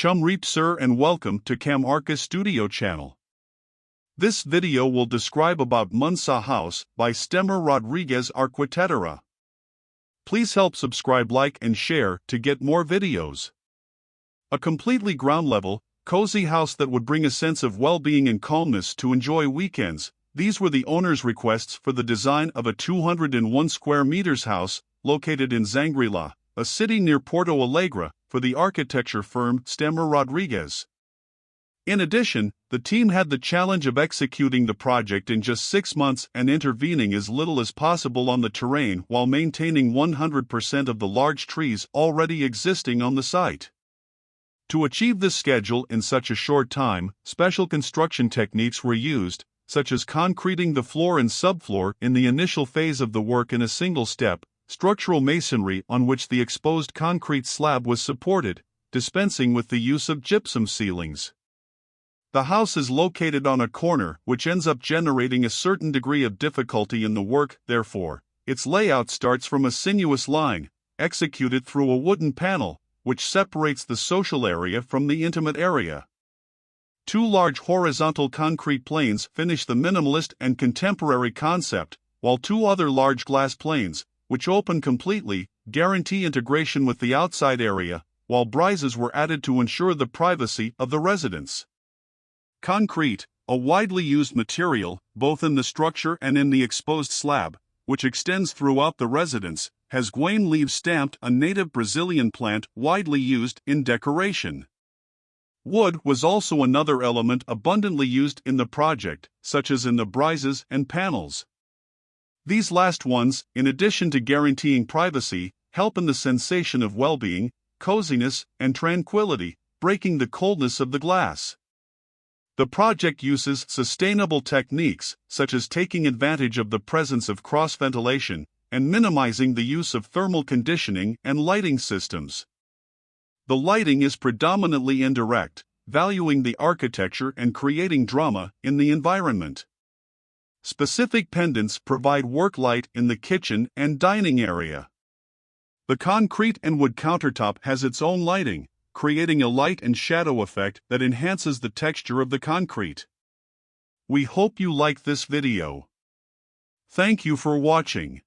Chum Reap Sir and welcome to Archi Studio channel. This video will describe about Mansa house by Rodrigues Arquitetura. Please help subscribe, like and share to get more videos. A completely ground level, cozy house that would bring a sense of well-being and calmness to enjoy weekends. These were the owner's requests for the design of a 201 square meters house located in Zangrila, a city near Porto Alegre, for the architecture firm Rodrigues. In addition, the team had the challenge of executing the project in just 6 months and intervening as little as possible on the terrain while maintaining 100% of the large trees already existing on the site. To achieve this schedule in such a short time, special construction techniques were used, such as concreting the floor and subfloor in the initial phase of the work in a single step, structural masonry on which the exposed concrete slab was supported, dispensing with the use of gypsum ceilings. The house is located on a corner, which ends up generating a certain degree of difficulty in the work. Therefore, its layout starts from a sinuous line, executed through a wooden panel, which separates the social area from the intimate area. 2 large horizontal concrete planes finish the minimalist and contemporary concept, while 2 other large glass planes, which open completely, guarantee integration with the outside area, while brises were added to ensure the privacy of the residents. Concrete, a widely used material, both in the structure and in the exposed slab, which extends throughout the residence, has guame leaves stamped, a native Brazilian plant widely used in decoration. Wood was also another element abundantly used in the project, such as in the brises and panels. These last ones, in addition to guaranteeing privacy, help in the sensation of well-being, coziness, and tranquility, breaking the coldness of the glass. The project uses sustainable techniques, such as taking advantage of the presence of cross-ventilation and minimizing the use of thermal conditioning and lighting systems. The lighting is predominantly indirect, valuing the architecture and creating drama in the environment. Specific pendants provide work light in the kitchen and dining area. The concrete and wood countertop has its own lighting, creating a light and shadow effect that enhances the texture of the concrete. We hope you like this video. Thank you for watching.